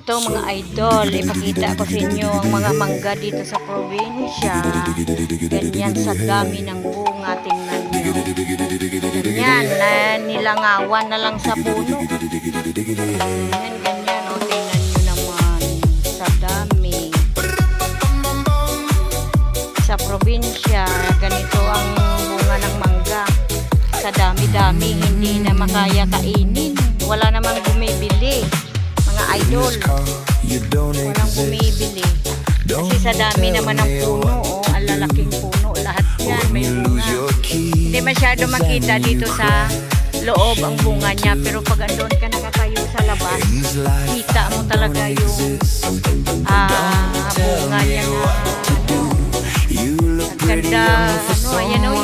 Ito mga idol, ipakita ko sa inyo ang mga mangga dito sa probinsya. Ganyan sa dami ng bunga, tingnan nyo. Ganyan, nilangawan na lang sa puno. Ganyan, ganyan, o tingnan nyo naman. Sa dami. Sa probinsya, ganito ang bunga ng mangga. Sa dami-dami, hindi na makaya kainin. Wala namang bumibili. Mga idol, walang bumibili kasi sa dami naman ng puno, ang lalaking puno, lahat yan may bunga. Hindi masyado makita dito sa loob ang bunga niya, pero pag andun ka nakatayo sa labas, kita mo talaga yung bunga niya na ang ganda, ayan o,